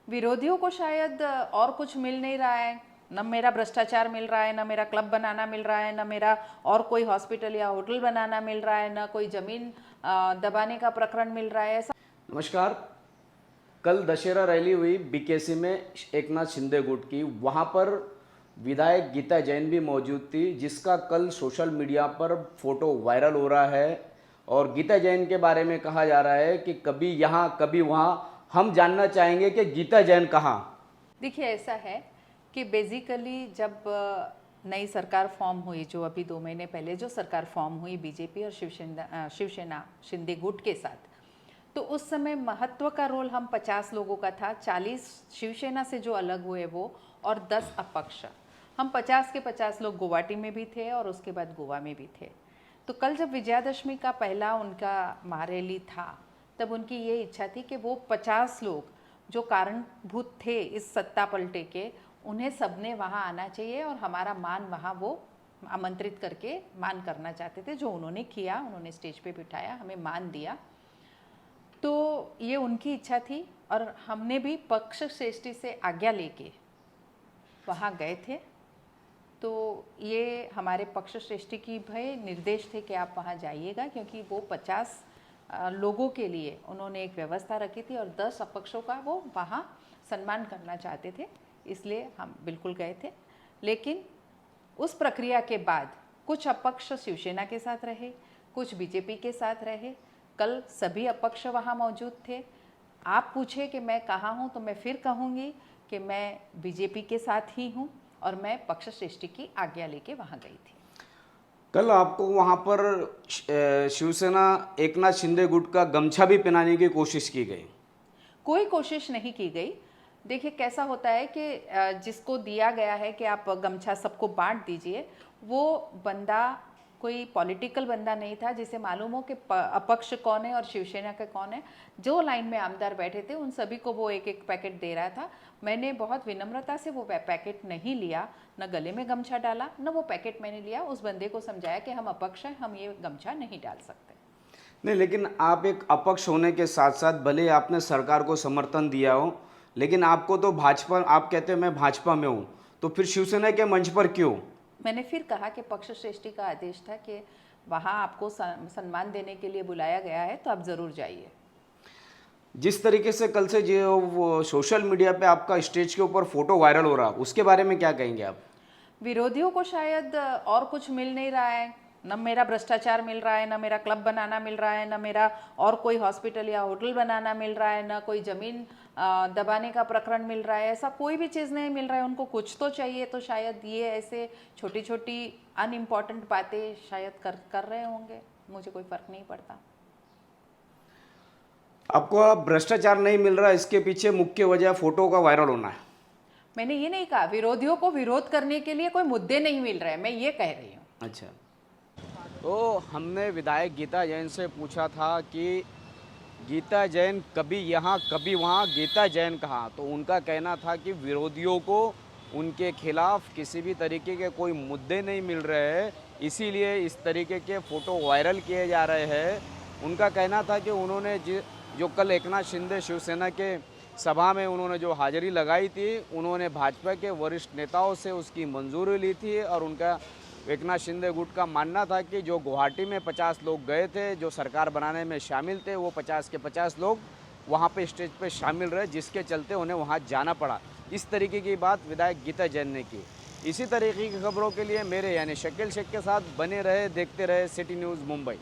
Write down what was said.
विरोधियों को शायद और कुछ मिल नहीं रहा है, न मेरा भ्रष्टाचार मिल रहा है, न मेरा क्लब बनाना मिल रहा है, न मेरा और कोई हॉस्पिटल या होटल बनाना मिल रहा है, न कोई जमीन दबाने का प्रकरण मिल रहा है। ऐसा नमस्कार। कल दशहरा रैली हुई बीकेसी में एकनाथ शिंदे गुट की। वहाँ पर विधायक गीता जैन भी मौजूद थी, जिसका कल सोशल मीडिया पर फोटो वायरल हो रहा है। और गीता जैन के बारे में कहा जा रहा है कि कभी यहाँ कभी वहाँ। हम जानना चाहेंगे कि गीता जैन कहाँ। देखिए, ऐसा है कि बेसिकली जब नई सरकार फॉर्म हुई, जो अभी 2 महीने पहले जो सरकार फॉर्म हुई बीजेपी और शिवसेना शिंदे गुट के साथ, तो उस समय महत्व का रोल हम 50 लोगों का था। 40 शिवसेना से जो अलग हुए वो, और 10 अपक्ष। हम 50 के 50 लोग गुवाहाटी में भी थे और उसके बाद गोवा में भी थे। तो कल जब विजयादशमी का पहला उनका महारैली था, तब उनकी ये इच्छा थी कि वो 50 लोग जो कारणभूत थे इस सत्ता पलटे के, उन्हें सबने वहाँ आना चाहिए और हमारा मान वहाँ वो आमंत्रित करके मान करना चाहते थे, जो उन्होंने किया। उन्होंने स्टेज पे बिठाया, हमें मान दिया। तो ये उनकी इच्छा थी और हमने भी पक्ष श्रेष्ठी से आज्ञा लेके वहाँ गए थे। तो ये हमारे पक्ष श्रेष्ठी की भाई निर्देश थे कि आप वहाँ जाइएगा, क्योंकि वो 50 लोगों के लिए उन्होंने एक व्यवस्था रखी थी और 10 अपक्षों का वो वहाँ सम्मान करना चाहते थे, इसलिए हम बिल्कुल गए थे। लेकिन उस प्रक्रिया के बाद कुछ अपक्ष शिवसेना के साथ रहे, कुछ बीजेपी के साथ रहे। कल सभी अपक्ष वहाँ मौजूद थे। आप पूछे कि मैं कहाँ हूँ, तो मैं फिर कहूँगी कि मैं बीजेपी के साथ ही हूँ और मैं पक्ष श्रेष्ठी की आज्ञा लेके वहाँ गई थी। कल आपको वहाँ पर शिवसेना एकनाथ शिंदे गुट का गमछा भी पहनाने की कोशिश की गई। कोई कोशिश नहीं की गई। देखिए, कैसा होता है कि जिसको दिया गया है कि आप गमछा सबको बांट दीजिए, वो बंदा कोई पॉलिटिकल बंदा नहीं था जिसे मालूम हो कि अपक्ष कौन है और शिवसेना का कौन है। जो लाइन में आमदार बैठे थे उन सभी को वो एक एक पैकेट दे रहा था। मैंने बहुत विनम्रता से वो पैकेट नहीं लिया, न गले में गमछा डाला, न वो पैकेट मैंने लिया। उस बंदे को समझाया कि हम अपक्ष हैं, हम ये गमछा नहीं डाल सकते। नहीं, लेकिन आप एक अपक्ष होने के साथ साथ भले आपने सरकार को समर्थन दिया हो, लेकिन आपको तो भाजपा, आप कहते हैं मैं भाजपा में हूँ, तो फिर शिवसेना के मंच पर क्यों? मैंने फिर कहा कि पक्ष श्रेष्ठी का आदेश था कि वहाँ आपको सम्मान देने के लिए बुलाया गया है, तो आप ज़रूर जाइए। जिस तरीके से कल से जो वो सोशल मीडिया पे आपका स्टेज के ऊपर फोटो वायरल हो रहा, उसके बारे में क्या कहेंगे आप? विरोधियों को शायद और कुछ मिल नहीं रहा है, न मेरा भ्रष्टाचार मिल रहा है, न मेरा क्लब बनाना मिल रहा है, न मेरा और कोई हॉस्पिटल या होटल बनाना मिल रहा है, न कोई जमीन दबाने का प्रकरण मिल रहा है। ऐसा कोई भी चीज़ नहीं मिल रहा है। उनको कुछ तो चाहिए, तो शायद ये ऐसे छोटी छोटी अनइम्पॉर्टेंट बातें शायद कर रहे होंगे। मुझे कोई फर्क नहीं पड़ता। आपको भ्रष्टाचार नहीं मिल रहा, इसके पीछे मुख्य वजह फोटो का वायरल होना है। मैंने ये नहीं कहा विरोधियों को विरोध करने के लिए कोई मुद्दे नहीं मिल रहे, मैं ये कह रही हूँ। अच्छा, तो हमने विधायक गीता जैन से पूछा था कि गीता जैन कभी यहाँ कभी वहाँ, गीता जैन कहाँ। तो उनका कहना था कि विरोधियों को उनके खिलाफ किसी भी तरीके के कोई मुद्दे नहीं मिल रहे हैं, इसीलिए इस तरीके के फ़ोटो वायरल किए जा रहे हैं। उनका कहना था कि उन्होंने जो कल एकनाथ शिंदे शिवसेना के सभा में उन्होंने जो हाजिरी लगाई थी, उन्होंने भाजपा के वरिष्ठ नेताओं से उसकी मंजूरी ली थी। और उनका एकनाथ शिंदे गुट का मानना था कि जो गुवाहाटी में 50 लोग गए थे, जो सरकार बनाने में शामिल थे, वो 50 के 50 लोग वहाँ पे स्टेज पे शामिल रहे, जिसके चलते उन्हें वहाँ जाना पड़ा। इस तरीके की बात विधायक गीता जैन ने की। इसी तरीके की खबरों के लिए मेरे यानी शकील शेख के साथ बने रहे, देखते रहे सिटी न्यूज़ मुंबई।